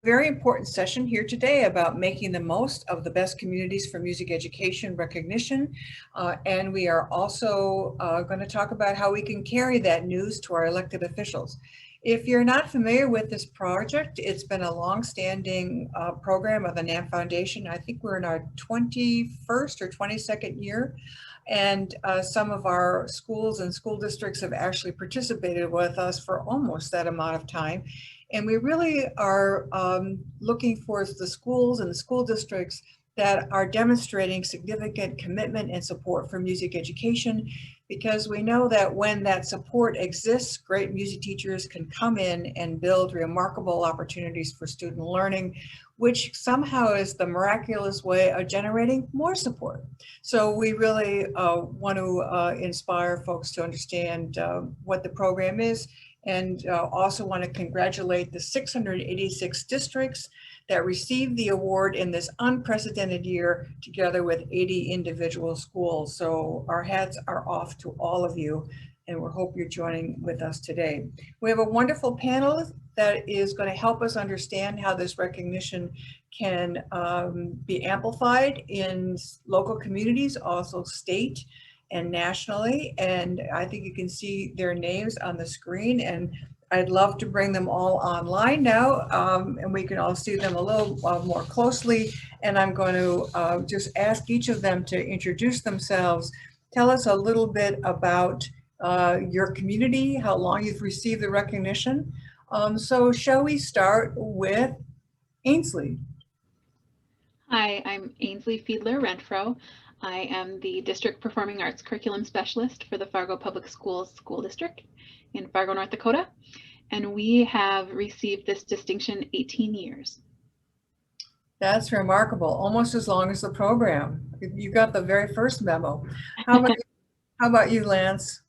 Very important session here today about making the most of the best communities for music education recognition. And we are also going to talk about how we can carry that news to our elected officials. If you're not familiar with this project, it's been a long-standing program of the NAMM Foundation. I think we're in our 21st or 22nd year. And some of our schools and school districts have actually participated with us for almost that amount of time. And we really are looking for the schools and the school districts that are demonstrating significant commitment and support for music education, because we know that when that support exists, great music teachers can come in and build remarkable opportunities for student learning, which somehow is the miraculous way of generating more support. So we really want to inspire folks to understand what the program is, and also want to congratulate the 686 districts that received the award in this unprecedented year, together with 80 individual schools. So our hats are off to all of you, and we hope you're joining with us today. We have a wonderful panel that is going to help us understand how this recognition can be amplified in local communities, also state and nationally. And I think you can see their names on the screen, and I'd love to bring them all online now, and we can all see them a little more closely. And I'm going to just ask each of them to introduce themselves. Tell us a little bit about your community, how long you've received the recognition. So shall we start with Ainsley? Hi, I'm Ainsley Fiedler Renfro. I am the District Performing Arts Curriculum Specialist for the Fargo Public Schools School District in Fargo, North Dakota. And we have received this distinction 18 years. That's remarkable, almost as long as the program. You got the very first memo. How about you, Lance?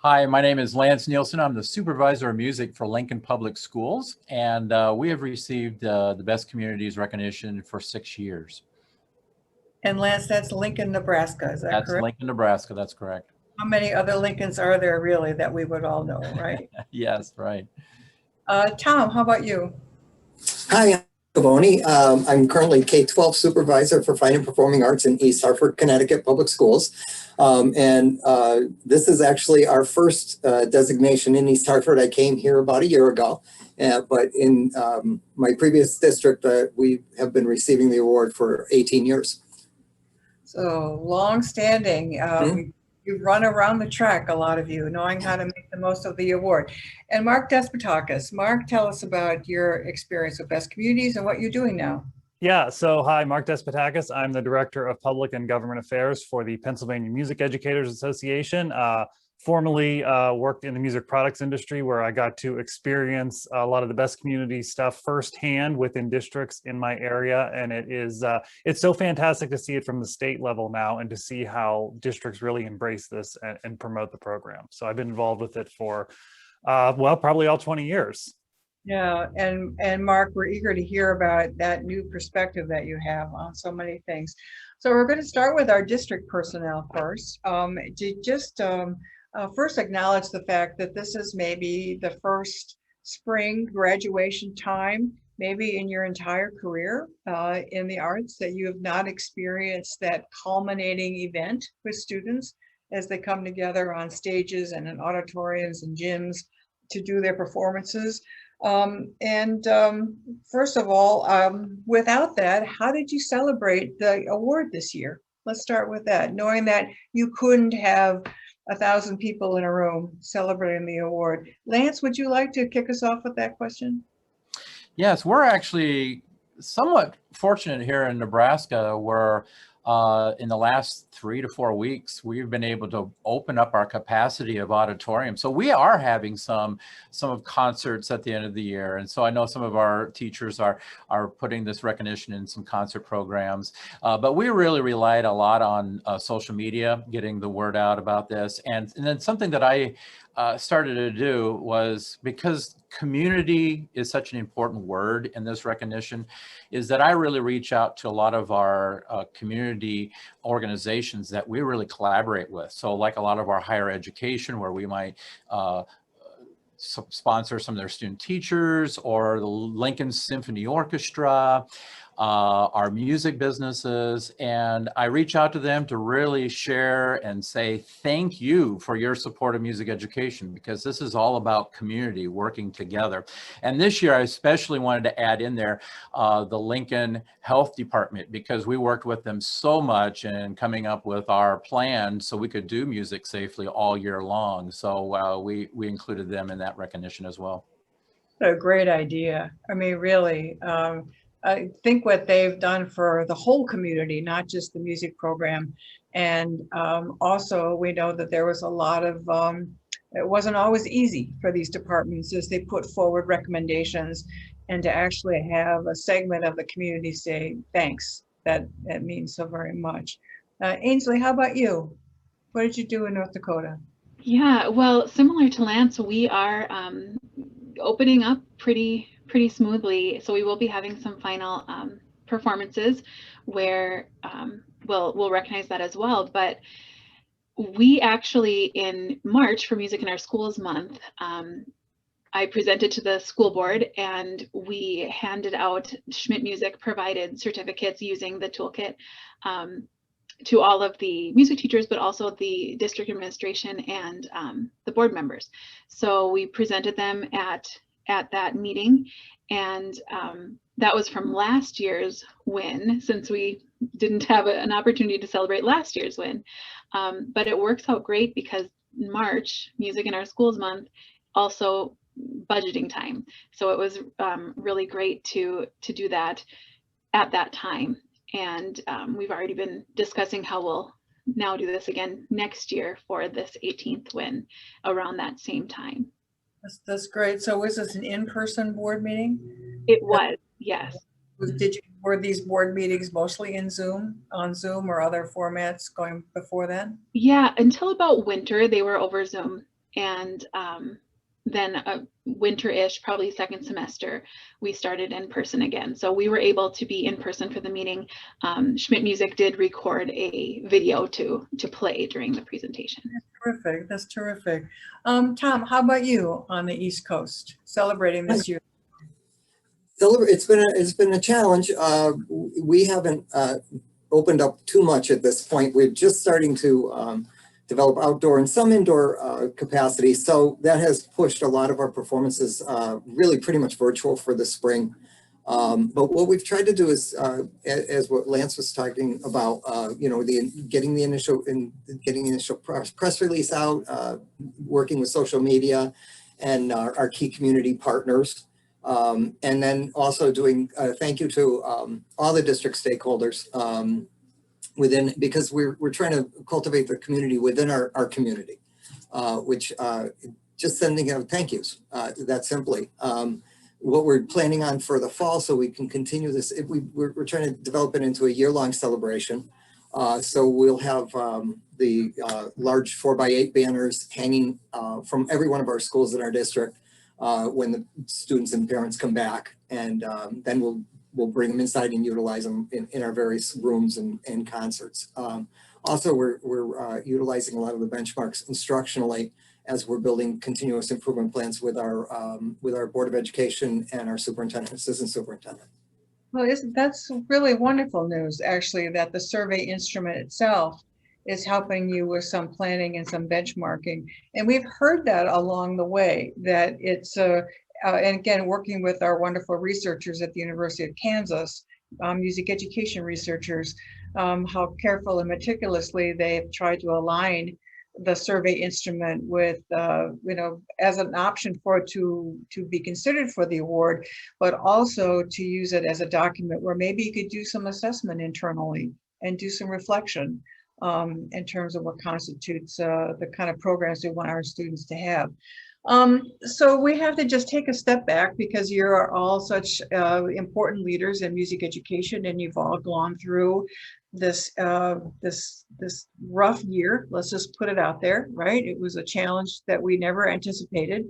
Hi, my name is Lance Nielsen. I'm the Supervisor of Music for Lincoln Public Schools, and we have received the Best Communities recognition for 6 years. And Lance, that's Lincoln, Nebraska, is that correct? That's Lincoln, Nebraska, that's correct. How many other Lincolns are there really that we would all know, right? Yes, right. Tom, how about you? Hi, I'm Cavoni. I'm currently K-12 Supervisor for Fine and Performing Arts in East Hartford, Connecticut Public Schools. This is actually our first designation in East Hartford. I came here about a year ago, but in my previous district, we have been receiving the award for 18 years. So long-standing. You run around the track, a lot of you, knowing how to make the most of the award. And Mark Despotakis. Mark, tell us about your experience with Best Communities and what you're doing now. Yeah, so hi, Mark Despotakis. I'm the Director of Public and Government Affairs for the Pennsylvania Music Educators Association. Formerly worked in the music products industry, where I got to experience a lot of the Best Community stuff firsthand within districts in my area. And it's so fantastic to see it from the state level now, and to see how districts really embrace this and promote the program. So I've been involved with it for, well, probably all 20 years. Yeah, and Mark, we're eager to hear about that new perspective that you have on so many things. So we're going to start with our district personnel first. First acknowledge the fact that this is maybe the first spring graduation time, maybe in your entire career in the arts, that you have not experienced that culminating event with students as they come together on stages and in auditoriums and gyms to do their performances. First of all, without that, how did you celebrate the award this year? Let's start with that, knowing that you couldn't have 1,000 people in a room celebrating the award. Lance, would you like to kick us off with that question? Yes, we're actually somewhat fortunate here in Nebraska, where in the last 3 to 4 weeks, we've been able to open up our capacity of auditorium. So we are having some of concerts at the end of the year. And so I know some of our teachers are putting this recognition in some concert programs. But we really relied a lot on social media, getting the word out about this. And then something that I started to do was, because community is such an important word in this recognition, is that I really reach out to a lot of our community organizations that we really collaborate with. So like a lot of our higher education, where we might sponsor some of their student teachers, or the Lincoln Symphony Orchestra, our music businesses, and I reach out to them to really share and say thank you for your support of music education, because this is all about community working together. And this year I especially wanted to add in there the Lincoln Health Department, because we worked with them so much in coming up with our plan so we could do music safely all year long. So we included them in that recognition as well. A great idea. I mean, really, I think what they've done for the whole community, not just the music program. And also we know that there was a lot of, it wasn't always easy for these departments as they put forward recommendations, and to actually have a segment of the community say, thanks, that means so very much. Ainsley, how about you? What did you do in North Dakota? Yeah, well, similar to Lance, we are opening up pretty smoothly. So we will be having some final performances where we'll recognize that as well. But we actually, in March for Music in Our Schools Month, I presented to the school board and we handed out Schmidt Music provided certificates using the toolkit to all of the music teachers, but also the district administration and the board members. So we presented them at that meeting, and that was from last year's win, since we didn't have an opportunity to celebrate last year's win. But it works out great because March, Music in Our Schools Month, also budgeting time. So it was really great to do that at that time. And we've already been discussing how we'll now do this again next year for this 18th win around that same time. That's great. So was this an in-person board meeting? It was, yes. Were these board meetings mostly on Zoom or other formats going before then? Yeah, until about winter, they were over Zoom. And then winter-ish, probably second semester, we started in person again. So we were able to be in person for the meeting. Schmidt Music did record a video to play during the presentation. That's terrific. That's terrific. Tom, how about you on the East Coast celebrating this year? It's been a challenge. We haven't opened up too much at this point. We're just starting to develop outdoor and some indoor capacity. So that has pushed a lot of our performances really pretty much virtual for the spring. But what we've tried to do is, as what Lance was talking about, getting the initial press release out, working with social media and our key community partners. And then also doing thank you to all the district stakeholders because we're trying to cultivate the community within our community, which just sending out thank yous, that simply. What we're planning on for the fall, so we can continue this, we're trying to develop it into a year-long celebration. So we'll have the large 4x8 banners hanging from every one of our schools in our district when the students and parents come back, and then we'll bring them inside and utilize them in our various rooms and concerts. Also, we're utilizing a lot of the benchmarks instructionally as we're building continuous improvement plans with our Board of Education and our superintendent, assistant superintendent. Well, that's really wonderful news, actually, that the survey instrument itself is helping you with some planning and some benchmarking. And we've heard that along the way, that it's, and again, working with our wonderful researchers at the University of Kansas, music education researchers, how careful and meticulously they've tried to align the survey instrument with, as an option for it to be considered for the award, but also to use it as a document where maybe you could do some assessment internally and do some reflection in terms of what constitutes the kind of programs we want our students to have. So we have to just take a step back, because you're all such important leaders in music education, and you've all gone through this rough year. Let's just put it out there, right? It was a challenge that we never anticipated.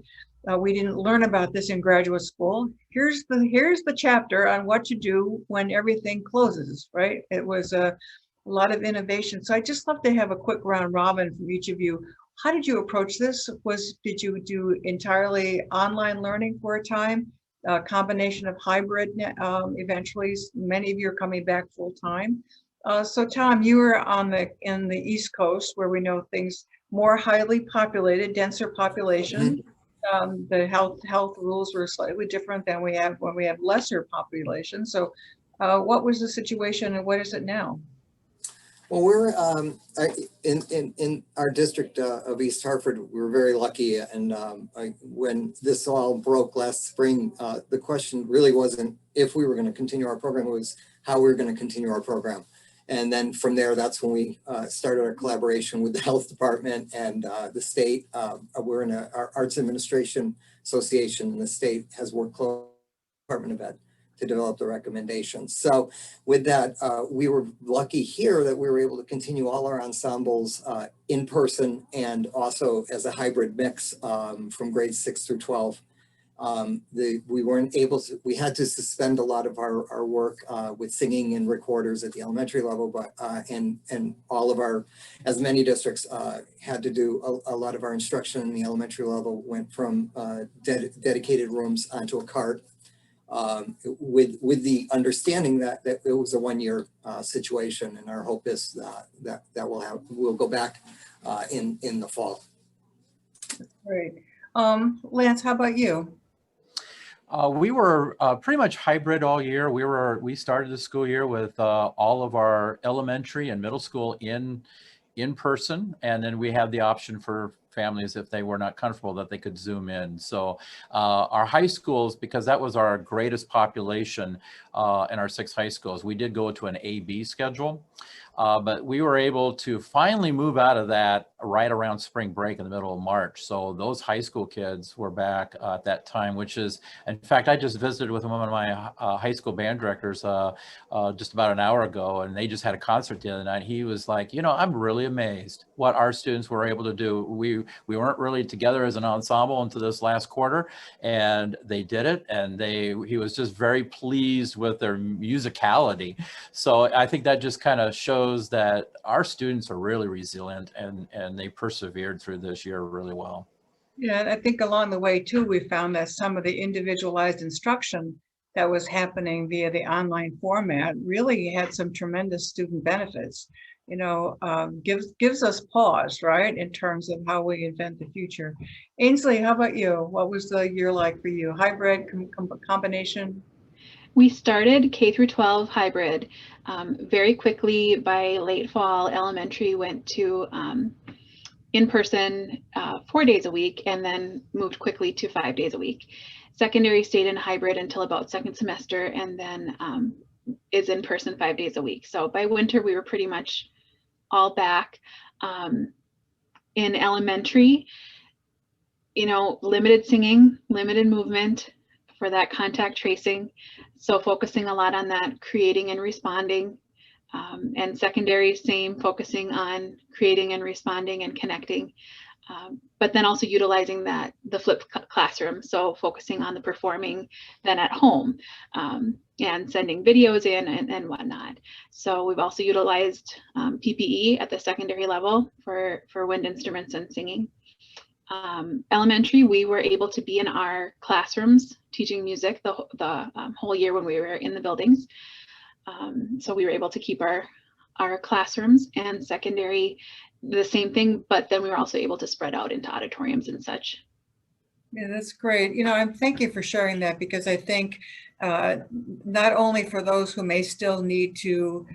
We didn't learn about this in graduate school. Here's the chapter on what to do when everything closes, right? It was a lot of innovation. So I just love to have a quick round robin from each of you. how did you approach this? Did you do entirely online learning for a time? A combination of hybrid eventually? Many of you are coming back full time. So Tom, you were in the East Coast where we know things more highly populated, denser population. The health rules were slightly different than we have when we have lesser population. So what was the situation and what is it now? Well, we're in our district of East Hartford. We were very lucky, and when this all broke last spring, the question really wasn't if we were going to continue our program; it was how we were going to continue our program. And then from there, that's when we started our collaboration with the health department and the state. We're in our Arts Administration Association, and the state has worked closely with the Department of Ed to develop the recommendations. So with that, we were lucky here that we were able to continue all our ensembles in person and also as a hybrid mix from grades 6 through 12. We weren't able to, we had to suspend a lot of our work with singing and recorders at the elementary level, but and all of our, as many districts had to do a lot of our instruction in the elementary level went from dedicated rooms onto a cart. With the understanding that it was a one-year situation, and our hope is that we'll go back in the fall. Great. Lance, how about you? We were pretty much hybrid all year. We started the school year with all of our elementary and middle school in person, and then we had the option for families, if they were not comfortable, that they could Zoom in. So our high schools, because that was our greatest population in our 6 high schools, we did go to an A-B schedule. But we were able to finally move out of that right around spring break in the middle of March. So those high school kids were back at that time, which is, in fact, I just visited with one of my high school band directors just about an hour ago, and they just had a concert the other night. He was like, you know, I'm really amazed what our students were able to do. We weren't really together as an ensemble until this last quarter, and they did it, and he was just very pleased with their musicality. So I think that just kind of shows that our students are really resilient, and they persevered through this year really well. Yeah, and I think along the way too, we found that some of the individualized instruction that was happening via the online format really had some tremendous student benefits. You know, gives us pause, right, in terms of how we invent the future. Ainsley, how about you? What was the year like for you? Hybrid combination? We started K through 12 hybrid. Very quickly by late fall, elementary went to in-person 4 days a week, and then moved quickly to 5 days a week. Secondary stayed in hybrid until about second semester, and then is in person 5 days a week. So by winter, we were pretty much all back. In elementary, you know, limited singing, limited movement for that contact tracing. So focusing a lot on that, creating and responding. And secondary, same, focusing on creating and responding and connecting. But then also utilizing the flipped classroom. So focusing on the performing then at home, and sending videos in and whatnot. So we've also utilized PPE at the secondary level for wind instruments and singing. Elementary, we were able to be in our classrooms teaching music the whole year when we were in the buildings. So we were able to keep our classrooms. And secondary, the same thing, but then we were also able to spread out into auditoriums and such. Yeah, that's great. You know, I'm thank you for sharing that, because I think not only for those who may still need to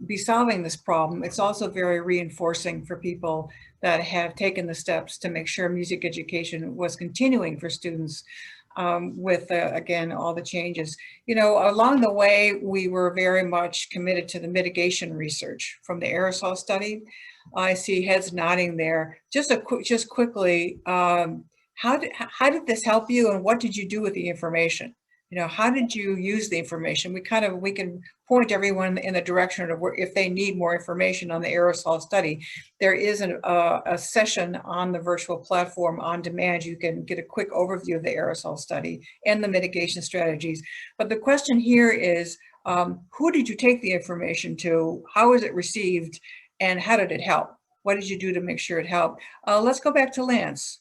be solving this problem, it's also very reinforcing for people that have taken the steps to make sure music education was continuing for students with, again, all the changes. You know, along the way, we were very much committed to the mitigation research from the aerosol study. I see heads nodding there. Just quickly, how did this help you, and what did you do with the information? You know, how did you use the information? We can point everyone in the direction of where, if they need more information on the aerosol study, there is a session on the virtual platform on demand. You can get a quick overview of the aerosol study and the mitigation strategies. But the question here is, who did you take the information to? How was it received? And how did it help? what did you do to make sure it helped? Let's go back to Lance.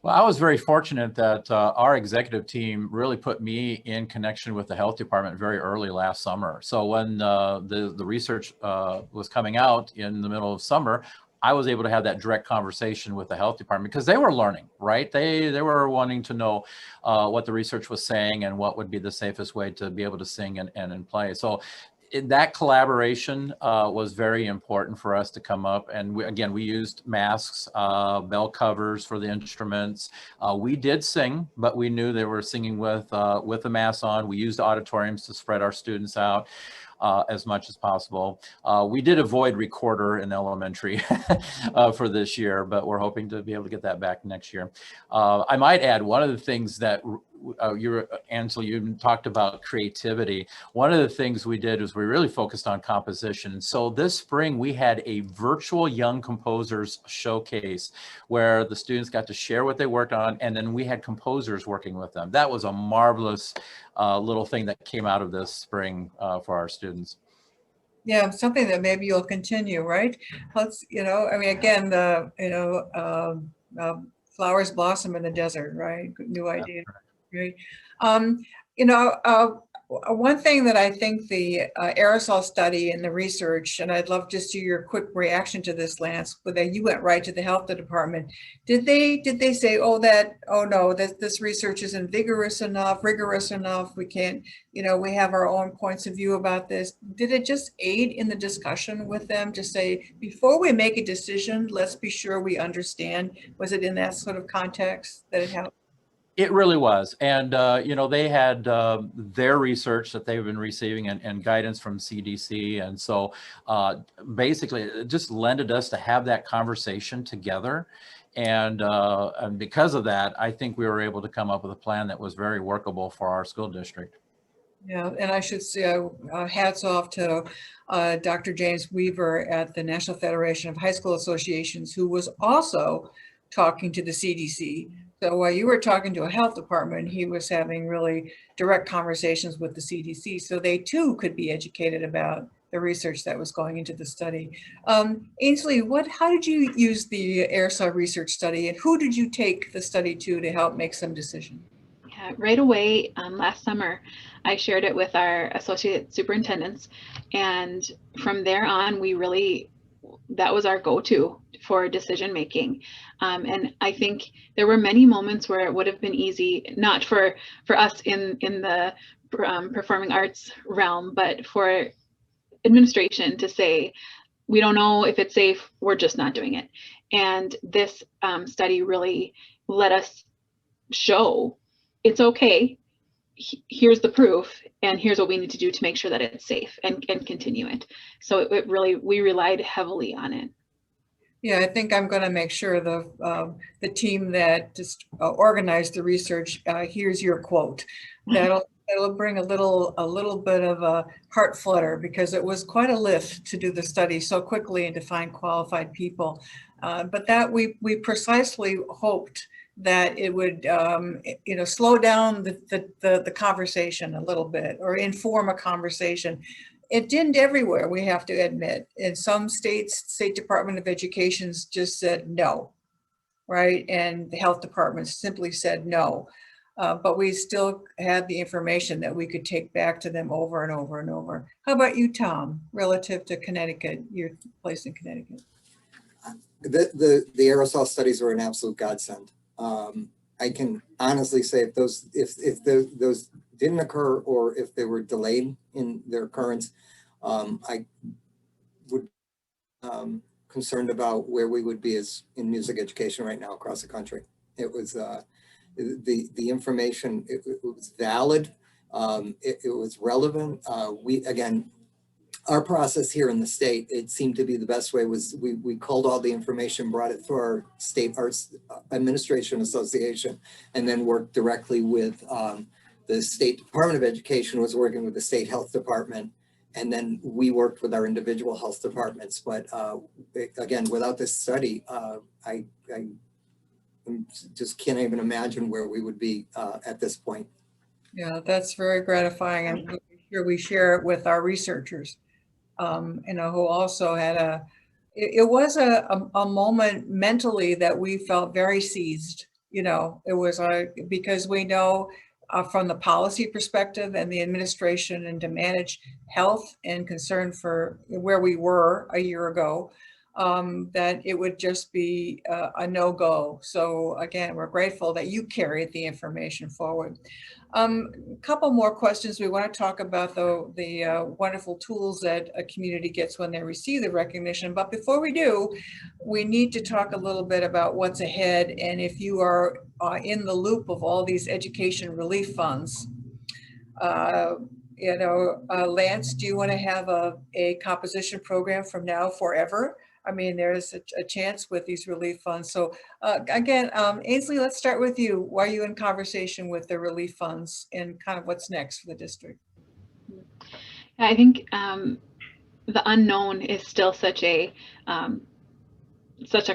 Well, I was very fortunate that our executive team really put me in connection with the health department very early last summer. So when the research was coming out in the middle of summer, I was able to have that direct conversation with the health department because they were learning, right? They were wanting to know what the research was saying and what would be the safest way to be able to sing and play. So that collaboration was very important for us to come up. And we used masks, bell covers for the instruments. We did sing, but we knew they were singing with the mask on. We used auditoriums to spread our students out as much as possible. We did avoid recorder in elementary for this year, but we're hoping to be able to get that back next year. I might add, one of the things that Ansel, you talked about creativity. One of the things we did was we really focused on composition. So this spring we had a virtual young composers showcase where the students got to share what they worked on, and then we had composers working with them. That was a marvelous little thing that came out of this spring for our students. Yeah, something that maybe you'll continue, right? Let's, I mean, again, flowers blossom in the desert, right? New idea. Right. One thing that I think the aerosol study and the research, and I'd love just your quick reaction to this, Lance, but then you went right to the health department. Did they say, oh no, this research isn't rigorous enough, we can't, we have our own points of view about this? Did it just aid in the discussion with them to say, before we make a decision, let's be sure we understand? Was it in that sort of context that it helped? It really was. And, they had their research that they've been receiving and guidance from CDC. And so basically it just lended us to have that conversation together. And because of that, I think we were able to come up with a plan that was very workable for our school district. Yeah, and I should say hats off to Dr. James Weaver at the National Federation of High School Associations, who was also talking to the CDC. So while you were talking to a health department, he was having really direct conversations with the CDC, so they too could be educated about the research that was going into the study. Ainsley, how did you use the aerosol research study, and who did you take the study to help make some decision? Yeah, right away last summer, I shared it with our associate superintendents, and from there on, that was our go-to for decision making. And I think there were many moments where it would have been easy, not for us in the performing arts realm, but for administration to say, we don't know if it's safe, we're just not doing it. And this study really let us show it's okay. Here's the proof, and here's what we need to do to make sure that it's safe and continue it. So we relied heavily on it. Yeah, I think I'm going to make sure the team that just organized the research hears your quote. That'll bring a little bit of a heart flutter, because it was quite a lift to do the study so quickly and to find qualified people. But that we precisely hoped that it would slow down the conversation a little bit, or inform a conversation. It didn't everywhere, we have to admit. In some states, State Department of Education just said no, right? And the health departments simply said no. But we still had the information that we could take back to them over and over and over. How about you, Tom, relative to Connecticut, your place in Connecticut? The aerosol studies were an absolute godsend. I can honestly say if those didn't occur, or if they were delayed in their occurrence, I would concerned about where we would be as in music education right now across the country. It was the information, it was valid, it was relevant. Our process here in the state, it seemed to be the best way was we culled all the information, brought it through our State Arts Administration Association, and then worked directly with the State Department of Education, was working with the State Health Department, and then we worked with our individual health departments. But again, without this study, I just can't even imagine where we would be at this point. Yeah, that's very gratifying, and I'm sure we share it with our researchers, who also had it was a moment mentally that we felt very seized. You know, it was because we know from the policy perspective and the administration and to manage health and concern for where we were a year ago, that it would just be a no-go. So again, we're grateful that you carried the information forward. A couple more questions. We want to talk about the wonderful tools that a community gets when they receive the recognition. But before we do, we need to talk a little bit about what's ahead. And if you are in the loop of all these education relief funds, Lance, do you want to have a composition program from now forever? I mean, there's a chance with these relief funds. So again, Ainsley, let's start with you. Why are you in conversation with the relief funds and kind of what's next for the district? I think the unknown is still such a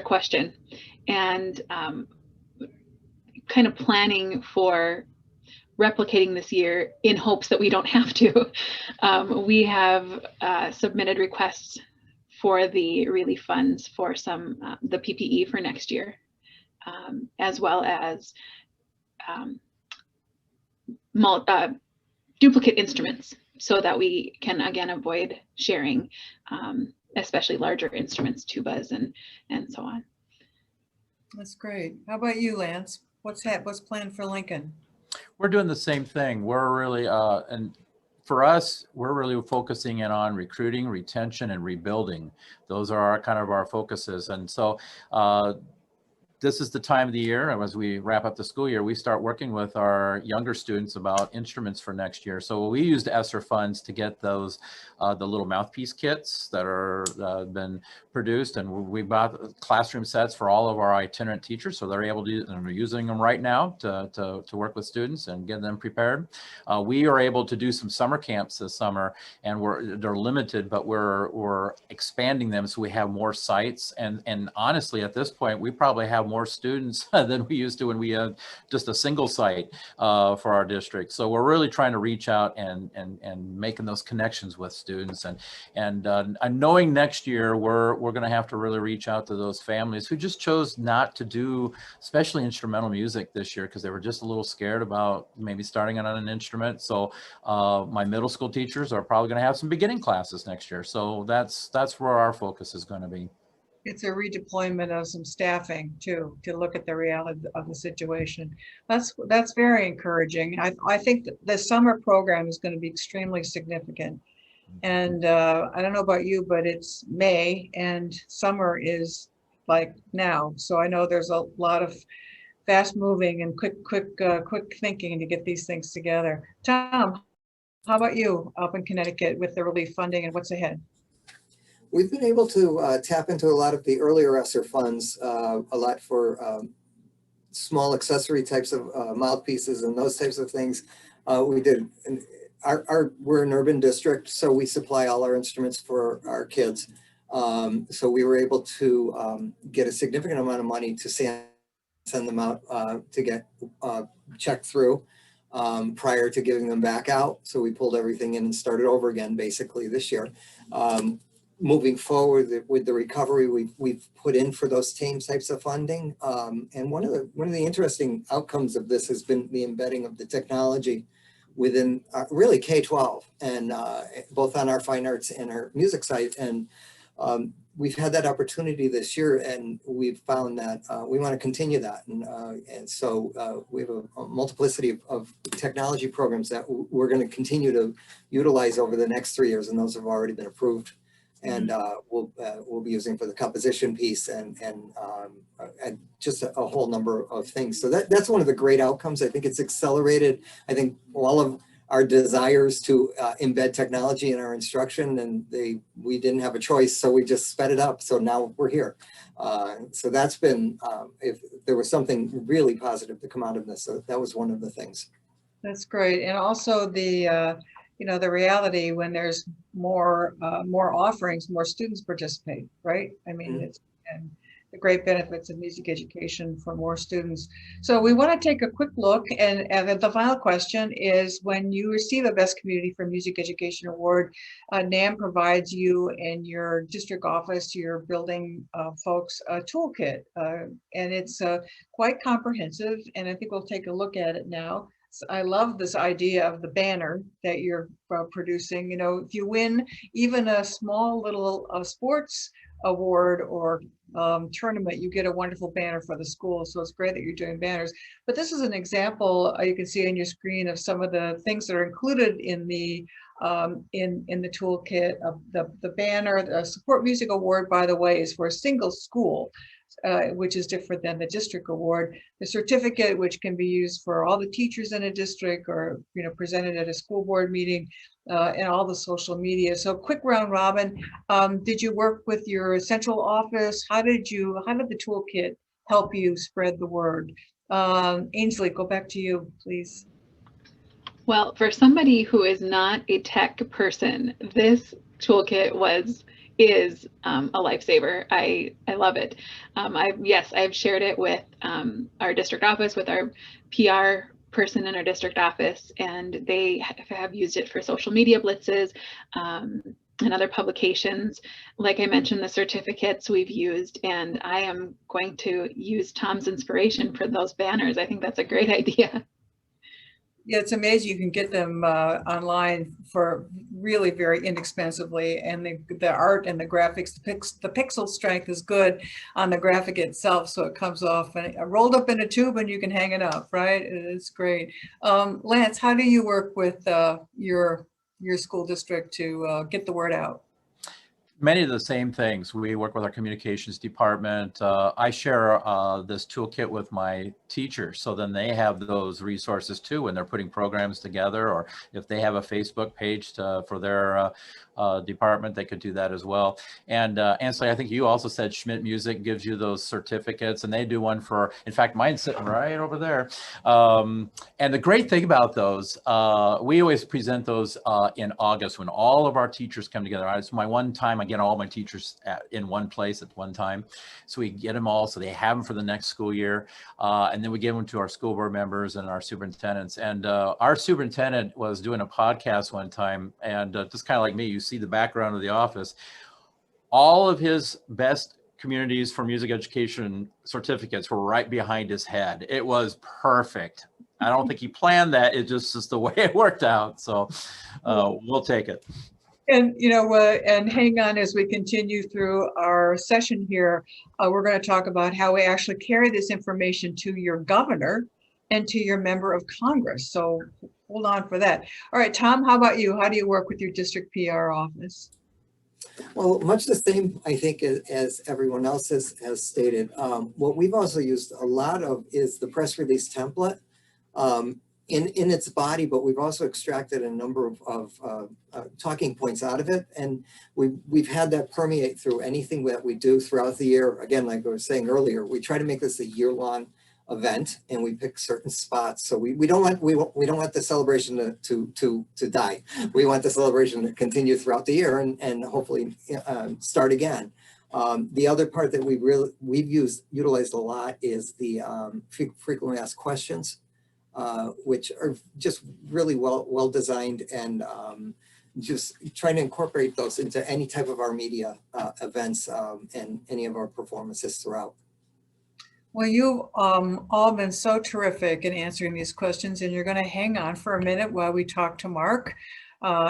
question, and kind of planning for replicating this year in hopes that we don't have to. We have submitted requests for the relief funds for some the PPE for next year, as well as duplicate instruments, so that we can again avoid sharing, especially larger instruments, tubas, and so on. That's great. How about you, Lance? What's planned for Lincoln? We're doing the same thing. We're really, and for us, we're really focusing in on recruiting, retention, and rebuilding. Those are our focuses. And so this is the time of the year, as we wrap up the school year, we start working with our younger students about instruments for next year. So we used ESSER funds to get those, the little mouthpiece kits that are been produced, and we bought classroom sets for all of our itinerant teachers, so they're able to, and we're using them right now to work with students and get them prepared. We are able to do some summer camps this summer, and they're limited, but we're expanding them so we have more sites. And honestly, at this point, we probably have more students than we used to when we had just a single site for our district. So we're really trying to reach out and making those connections with students, and knowing next year we're going to have to really reach out to those families who just chose not to do especially instrumental music this year because they were just a little scared about maybe starting on an instrument. So my middle school teachers are probably going to have some beginning classes next year. So that's where our focus is going to be. It's a redeployment of some staffing too, to look at the reality of the situation. That's very encouraging. I think that the summer program is going to be extremely significant. And I don't know about you, but it's May and summer is like now. So I know there's a lot of fast moving and quick thinking to get these things together. Tom, how about you up in Connecticut with the relief funding and what's ahead? We've been able to tap into a lot of the earlier ESSER funds, a lot for small accessory types of mouthpieces and those types of things. We did, we're an urban district, so we supply all our instruments for our kids. So we were able to get a significant amount of money to send them out to get checked through prior to giving them back out. So we pulled everything in and started over again basically this year. Moving forward with the recovery, we've put in for those same types of funding, and one of the interesting outcomes of this has been the embedding of the technology within really K-12, and both on our fine arts and our music site. And we've had that opportunity this year, and we've found that we want to continue that, and so we have a multiplicity of technology programs that we're going to continue to utilize over the next 3 years, and those have already been approved. And we'll be using for the composition piece and just a whole number of things. So that's one of the great outcomes. I think it's accelerated. I think all of our desires to embed technology in our instruction, and we didn't have a choice, so we just sped it up. So now we're here. So that's been, if there was something really positive to come out of this, so that was one of the things. That's great. And also the the reality when there's more offerings, more students participate, right? I mean, the great benefits of music education for more students. So we want to take a quick look, and the final question is, when you receive a Best Community for Music Education Award, NAMM provides you and your district office, your building folks, a toolkit, and it's quite comprehensive, and I think we'll take a look at it now. I love this idea of the banner that you're producing. You know, if you win even a small little sports award or tournament, you get a wonderful banner for the school. So it's great that you're doing banners. But this is an example you can see on your screen of some of the things that are included in the toolkit. The banner, the Support Music Award, by the way, is for a single school. Which is different than the district award. The certificate, which can be used for all the teachers in a district, or presented at a school board meeting, and all the social media. So quick round robin. Did you work with your central office? How did the toolkit help you spread the word? Ainsley, go back to you, please. Well, for somebody who is not a tech person, this toolkit is a lifesaver. I love it. I've shared it with our district office, with our PR person in our district office, and they have used it for social media blitzes and other publications. Like I mentioned, the certificates we've used, and I am going to use Tom's inspiration for those banners. I think that's a great idea. Yeah, it's amazing. You can get them online for really very inexpensively, and the art and the graphics, the pixel strength is good on the graphic itself, so it comes off and rolled up in a tube, and you can hang it up. Right? It's great. Lance, how do you work with your school district to get the word out? Many of the same things. We work with our communications department. I share this toolkit with my teachers, so then they have those resources too when they're putting programs together, or if they have a Facebook page for their department, they could do that as well. And Ansley, I think you also said Schmidt Music gives you those certificates, and they do one for, in fact, mine's sitting right over there. And the great thing about those, we always present those in August when all of our teachers come together. It's my one time I get all my teachers in one place at one time. So we get them all so they have them for the next school year. And then we give them to our school board members and our superintendents. And our superintendent was doing a podcast one time, and just kind of like me, you see the background of the office. All of his best communities for music education certificates were right behind his head. It was perfect. I don't think he planned that. It's just the way it worked out. So we'll take it. And, and hang on as we continue through our session here, we're going to talk about how we actually carry this information to your governor and to your member of Congress. So hold on for that. All right, Tom, how about you? How do you work with your district PR office? Well, much the same, I think, as everyone else has stated. What we've also used a lot of is the press release template. In its body, but we've also extracted a number of talking points out of it, and we've had that permeate through anything that we do throughout the year. Again, like I was saying earlier, we try to make this a year-long event, and we pick certain spots. So we don't want the celebration to die. We want the celebration to continue throughout the year and hopefully start again. The other part that we've utilized a lot is the frequently asked questions. Which are just really well designed, and just trying to incorporate those into any type of our media events and any of our performances throughout. Well, you've all been so terrific in answering these questions, and you're going to hang on for a minute while we talk to Mark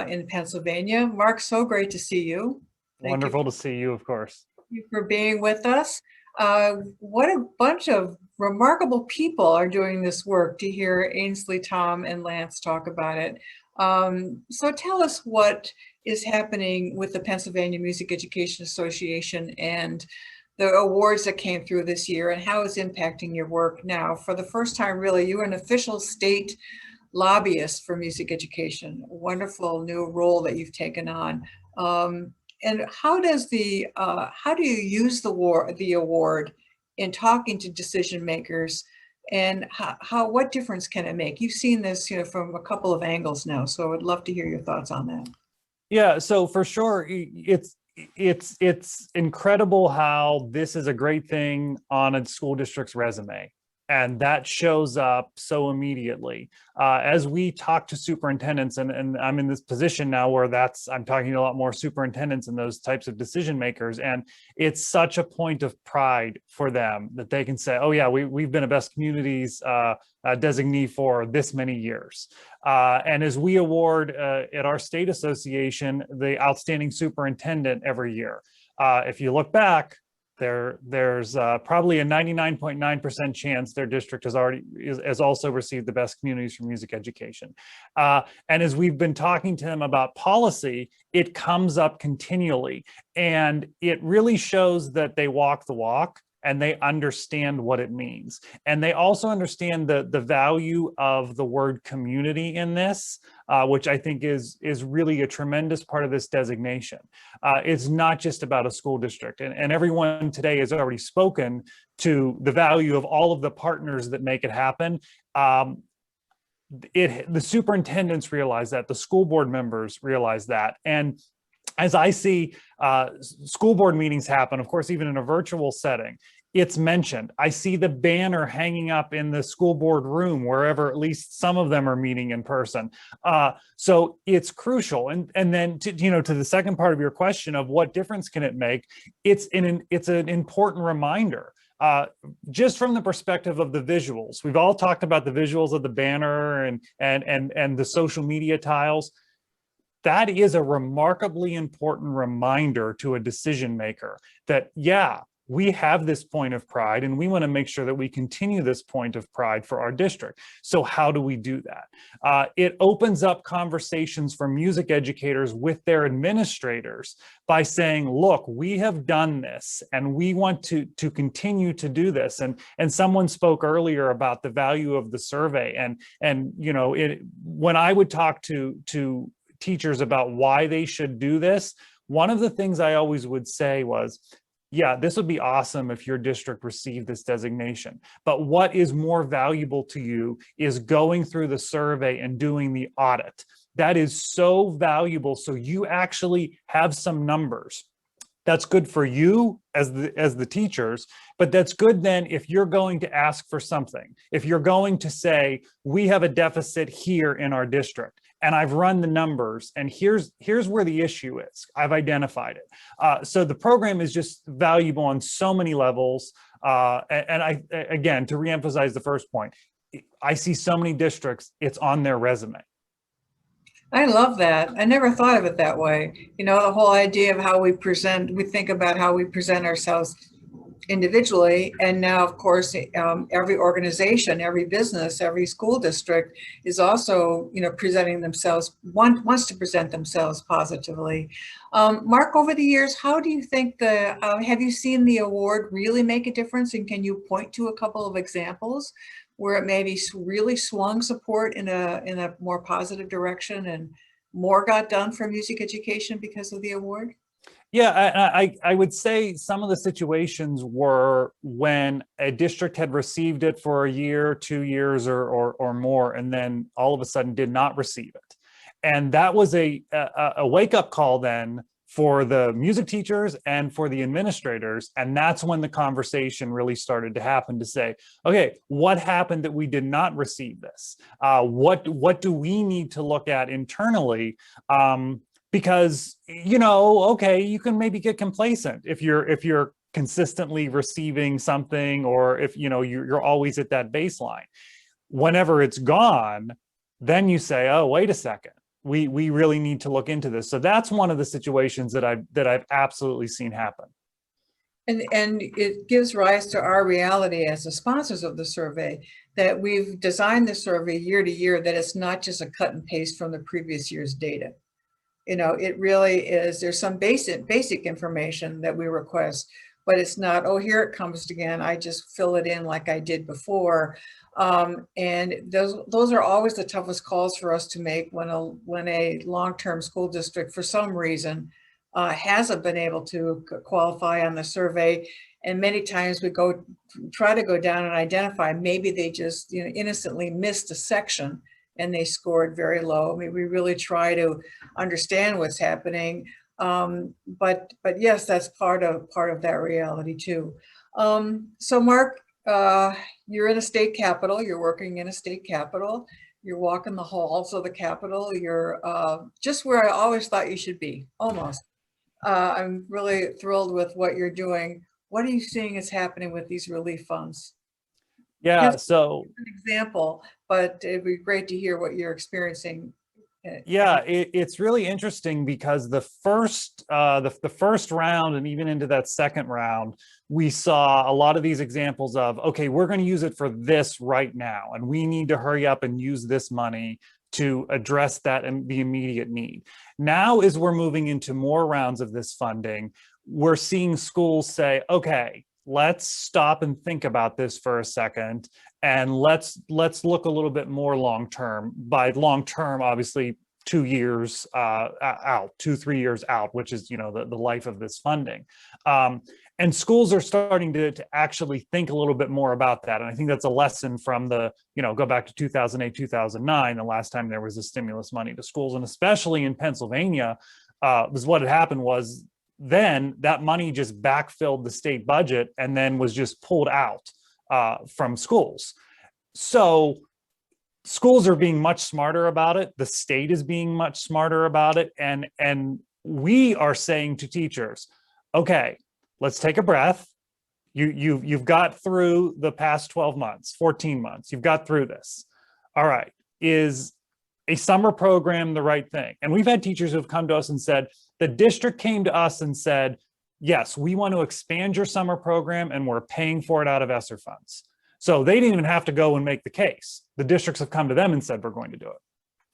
in Pennsylvania. Mark, so great to see you. Wonderful to see you, of course. Thank you for being with us. What a bunch of remarkable people are doing this work, to hear Ainsley, Tom, and Lance talk about it. So tell us what is happening with the Pennsylvania Music Education Association and the awards that came through this year, and how it's impacting your work now. For the first time, really, you're an official state lobbyist for music education, a wonderful new role that you've taken on. And how do you use the award in talking to decision makers, and what difference can it make? You've seen this, from a couple of angles now, so I would love to hear your thoughts on that. Yeah, so for sure, it's incredible how this is a great thing on a school district's resume. And that shows up so immediately. As we talk to superintendents, and I'm in this position now where I'm talking to a lot more superintendents and those types of decision makers, and it's such a point of pride for them that they can say, oh yeah, we've been a best communities designee for this many years. And as we award at our state association, the outstanding superintendent every year, if you look back, there's probably a 99.9% chance their district has also received the best communities for music education. And as we've been talking to them about policy, it comes up continually, and it really shows that they walk the walk and they understand what it means. And they also understand the value of the word community in this, which I think is really a tremendous part of this designation. It's not just about a school district, and everyone today has already spoken to the value of all of the partners that make it happen. The superintendents realize that, the school board members realize that, and as I see school board meetings happen, of course, even in a virtual setting, it's mentioned. I see the banner hanging up in the school board room, wherever at least some of them are meeting in person. So it's crucial. And then to the second part of your question of what difference can it make, it's an important reminder. Just from the perspective of the visuals, we've all talked about the visuals of the banner and the social media tiles. That is a remarkably important reminder to a decision maker that, yeah, we have this point of pride and we want to make sure that we continue this point of pride for our district. So how do we do that? It opens up conversations for music educators with their administrators by saying, look, we have done this and we want to continue to do this. And someone spoke earlier about the value of the survey. And when I would talk to teachers about why they should do this, one of the things I always would say was, yeah, this would be awesome if your district received this designation. But what is more valuable to you is going through the survey and doing the audit. That is so valuable. So you actually have some numbers. That's good for you as the teachers, but that's good then if you're going to ask for something. If you're going to say, we have a deficit here in our district, and I've run the numbers, and here's where the issue is. I've identified it. So the program is just valuable on so many levels. And again, to reemphasize the first point, I see so many districts, it's on their resume. I love that. I never thought of it that way. The whole idea of how we think about how we present ourselves individually. And now, of course, every organization, every business, every school district is also, presenting themselves, wants to present themselves positively. Mark, over the years, how do you think have you seen the award really make a difference? And can you point to a couple of examples where it maybe really swung support in a more positive direction and more got done for music education because of the award? Yeah, I would say some of the situations were when a district had received it for a year, 2 years or more, and then all of a sudden did not receive it. And that was a wake-up call then for the music teachers and for the administrators. And that's when the conversation really started to happen to say, okay, what happened that we did not receive this? What do we need to look at internally? Because, okay, you can maybe get complacent if you're consistently receiving something, or if, you're always at that baseline. Whenever it's gone, then you say, oh, wait a second. We really need to look into this. So that's one of the situations that I've absolutely seen happen. And it gives rise to our reality as the sponsors of the survey, that we've designed the survey year to year, that it's not just a cut and paste from the previous year's data. It really is, there's some basic information that we request, but it's not, oh, here it comes again, I just fill it in like I did before. And those are always the toughest calls for us to make when a long-term school district, for some reason, hasn't been able to qualify on the survey. And many times we try to go down and identify, maybe they just innocently missed a section and they scored very low. I mean, we really try to understand what's happening. But yes, that's part of that reality too. So Mark, you're in a state capitol, you're working in a state capitol, you're walking the halls of the capitol, you're just where I always thought you should be, almost. I'm really thrilled with what you're doing. What are you seeing is happening with these relief funds? Yeah, Give so an example, but it'd be great to hear what you're experiencing. yeah, it's really interesting because the first round and even into that second round, we saw a lot of these examples of, okay, we're going to use it for this right now, and we need to hurry up and use this money to address that and the immediate need. Now, as we're moving into more rounds of this funding, we're seeing schools say, okay, let's stop and think about this for a second, and let's look a little bit more long term. By long term, obviously 2 years out, 2-3 years out, which is, you know, the life of this funding. And schools are starting to actually think a little bit more about that. And I think that's a lesson from the, you know, go back to 2008, 2009, the last time there was a stimulus money to schools, and especially in Pennsylvania, was what had happened was then that money just backfilled the state budget and then was just pulled out from schools. So schools are being much smarter about it. The state is being much smarter about it. And we are saying to teachers, okay, let's take a breath. You've got through the past 12 months, 14 months. You've got through this. All right, is a summer program the right thing? And we've had teachers who have come to us and said, the district came to us and said, yes, we want to expand your summer program and we're paying for it out of ESSER funds. So they didn't even have to go and make the case. The districts have come to them and said, we're going to do it.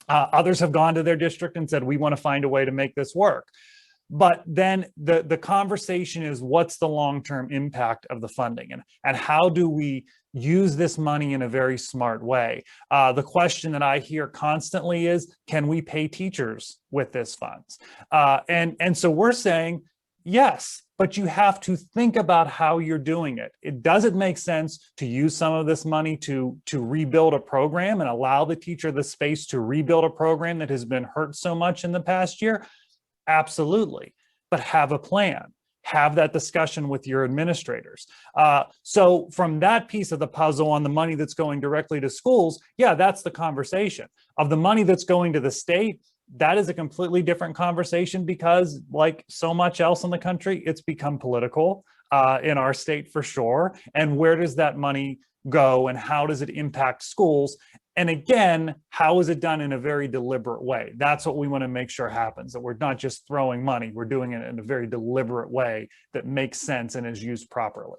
Others have gone to their district and said, we want to find a way to make this work. But then the conversation is, what's the long-term impact of the funding, and how do we use this money in a very smart way? The question that I hear constantly is, can we pay teachers with this funds? And so we're saying, yes, but you have to think about how you're doing it. It doesn't make sense to use some of this money to rebuild a program and allow the teacher the space to rebuild a program that has been hurt so much in the past year. Absolutely, but have a plan. Have that discussion with your administrators. So from that piece of the puzzle on the money that's going directly to schools, yeah, that's the conversation. Of the money that's going to the state, that is a completely different conversation, because like so much else in the country, it's become political in our state for sure. And where does that money go and how does it impact schools? And again, how is it done in a very deliberate way? That's what we want to make sure happens, that we're not just throwing money, we're doing it in a very deliberate way that makes sense and is used properly.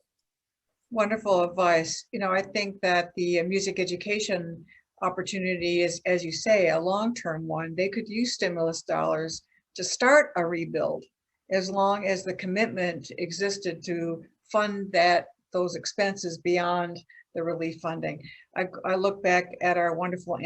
Wonderful advice. You know, I think that the music education opportunity is, as you say, a long-term one. They could use stimulus dollars to start a rebuild, as long as the commitment existed to fund those expenses beyond the relief funding. I look back at our wonderful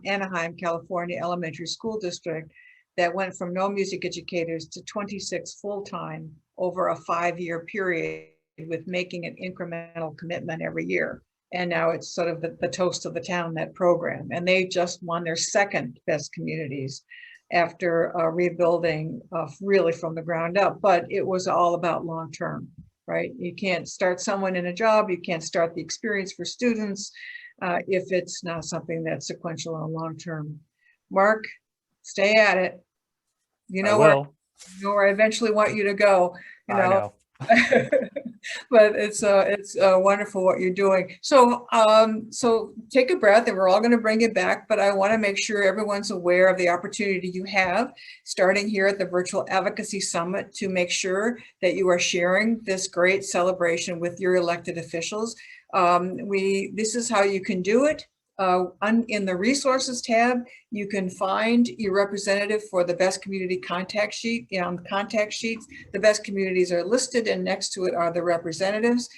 Anaheim, California elementary school district that went from no music educators to 26 full-time over a 5-year period, with making an incremental commitment every year. And now it's sort of the toast of the town, that program. And they just won their second best communities after rebuilding really from the ground up. But it was all about long-term, right? You can't start someone in a job, you can't start the experience for students if it's not something that's sequential and long-term. Mark, stay at it. You know where I eventually want you to go. You know. But it's wonderful what you're doing. So so take a breath, and we're all going to bring it back, but I want to make sure everyone's aware of the opportunity you have starting here at the Virtual Advocacy Summit to make sure that you are sharing this great celebration with your elected officials. This is how you can do it. In the resources tab, you can find your representative for the best community contact sheet. On the contact sheets, the best communities are listed, and next to it are the representatives.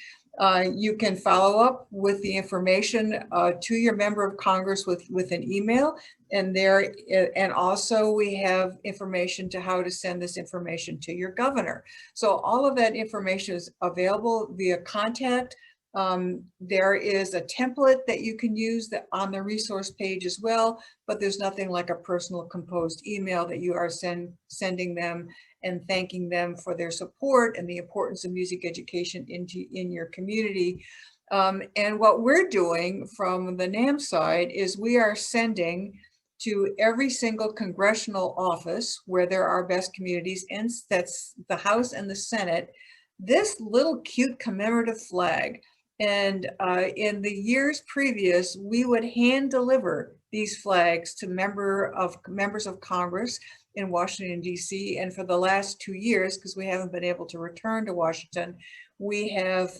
You can follow up with the information to your member of Congress with an email, and also we have information to how to send this information to your governor. So all of that information is available via contact. There is a template that you can use that on the resource page as well, but there's nothing like a personal composed email that you are sending them and thanking them for their support and the importance of music education in your community. And what we're doing from the NAMM side is we are sending to every single congressional office where there are best communities, and that's the House and the Senate, this little cute commemorative flag. And in the years previous, we would hand deliver these flags to members of Congress in Washington, D.C. And for the last 2 years, because we haven't been able to return to Washington, we have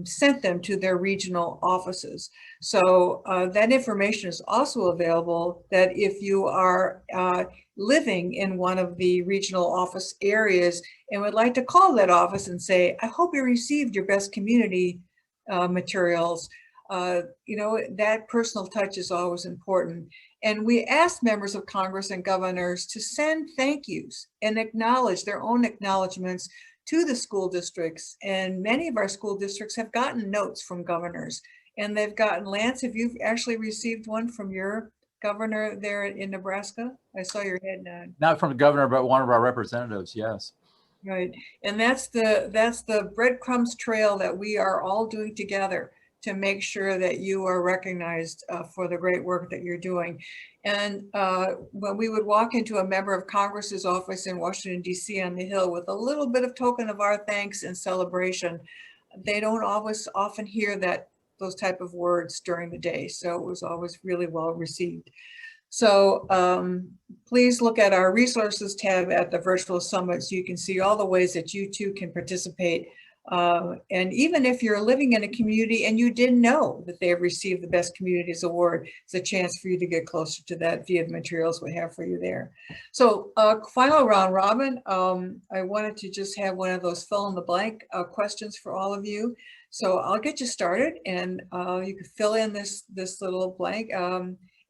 sent them to their regional offices. So that information is also available, that if you are living in one of the regional office areas and would like to call that office and say, I hope you received your best community materials, that personal touch is always important. And we asked members of Congress and governors to send thank yous and acknowledge their own acknowledgements to the school districts. And many of our school districts have gotten notes from governors, and they've gotten, Lance, have you actually received one from your governor there in Nebraska? I saw your head nod. Not from the governor, but one of our representatives, yes. Right, and that's the breadcrumbs trail that we are all doing together to make sure that you are recognized for the great work that you're doing. And when we would walk into a member of Congress's office in Washington, D.C. on the Hill with a little bit of token of our thanks and celebration, they don't always often hear those type of words during the day. So it was always really well received. So please look at our resources tab at the virtual summit so you can see all the ways that you too can participate. And even if you're living in a community and you didn't know that they have received the Best Communities Award, it's a chance for you to get closer to that via the materials we have for you there. So final round robin, I wanted to just have one of those fill in the blank questions for all of you. So I'll get you started, and you can fill in this little blank.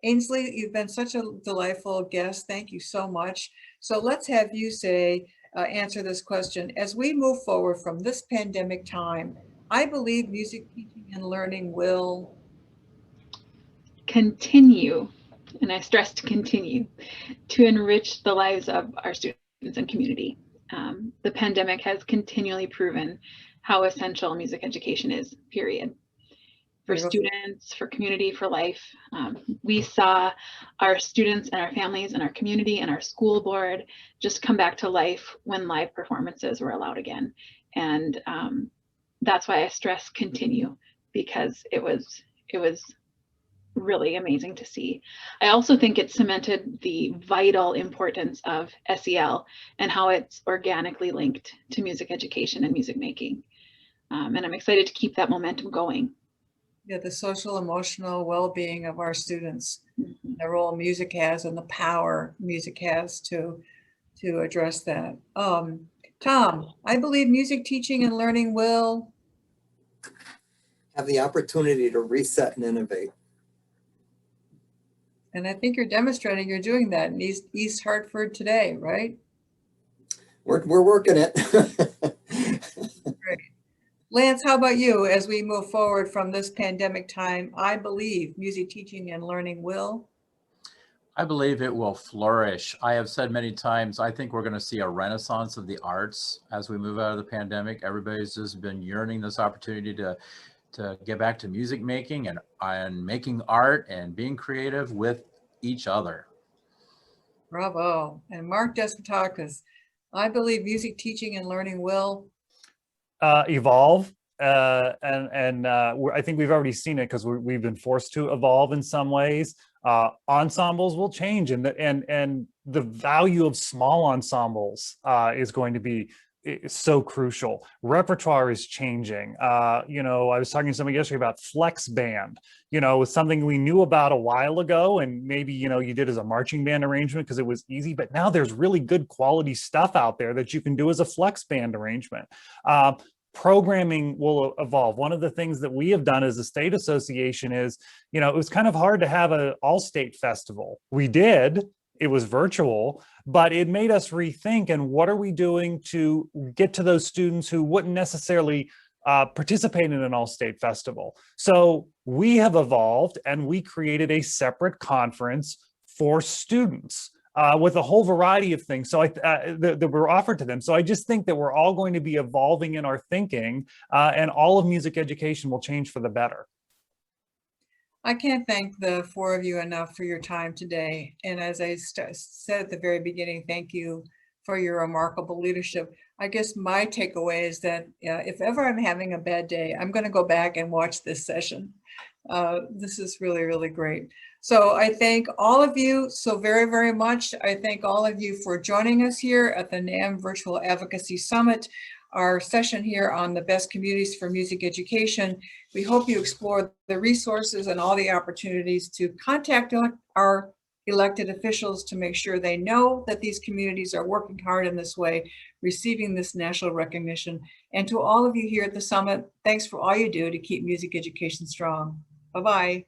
Ainsley, you've been such a delightful guest. Thank you so much. So let's have you answer this question. As we move forward from this pandemic time, I believe music teaching and learning will continue, and I stress to continue, to enrich the lives of our students and community. The pandemic has continually proven how essential music education is, period. For students, for community, for life. We saw our students and our families and our community and our school board just come back to life when live performances were allowed again. And that's why I stress continue, because it was really amazing to see. I also think it cemented the vital importance of SEL and how it's organically linked to music education and music making. And I'm excited to keep that momentum going. Yeah, the social emotional well-being of our students, the role music has and the power music has to address that. Tom, I believe music teaching and learning will have the opportunity to reset and innovate. And I think you're demonstrating you're doing that in East Hartford today, right? We're working it. Great. Lance, how about you? As we move forward from this pandemic time, I believe music teaching and learning will. I believe it will flourish. I have said many times, I think we're going to see a renaissance of the arts as we move out of the pandemic. Everybody's just been yearning this opportunity to get back to music making and making art and being creative with each other. Bravo. And Mark Despotakis, I believe music teaching and learning will evolve. I think we've already seen it because we've been forced to evolve in some ways. Ensembles will change, and the value of small ensembles is going to be so crucial. Repertoire is changing. I was talking to somebody yesterday about flex band. It's something we knew about a while ago, and maybe you did as a marching band arrangement because it was easy. But now there's really good quality stuff out there that you can do as a flex band arrangement. Programming will evolve. One of the things that we have done as a state association is, it was kind of hard to have an all-state festival. We did. It was virtual, but it made us rethink, and what are we doing to get to those students who wouldn't necessarily participate in an all-state festival. So we have evolved and we created a separate conference for students with a whole variety of things that were offered to them. So I just think that we're all going to be evolving in our thinking, and all of music education will change for the better. I can't thank the four of you enough for your time today. And as I said at the very beginning, thank you for your remarkable leadership. I guess my takeaway is that if ever I'm having a bad day, I'm going to go back and watch this session. This is really, really great. So I thank all of you so very, very much. I thank all of you for joining us here at the NAMM Virtual Advocacy Summit, our session here on the best communities for music education. We hope you explore the resources and all the opportunities to contact our elected officials to make sure they know that these communities are working hard in this way, receiving this national recognition. And to all of you here at the summit, thanks for all you do to keep music education strong. Bye-bye.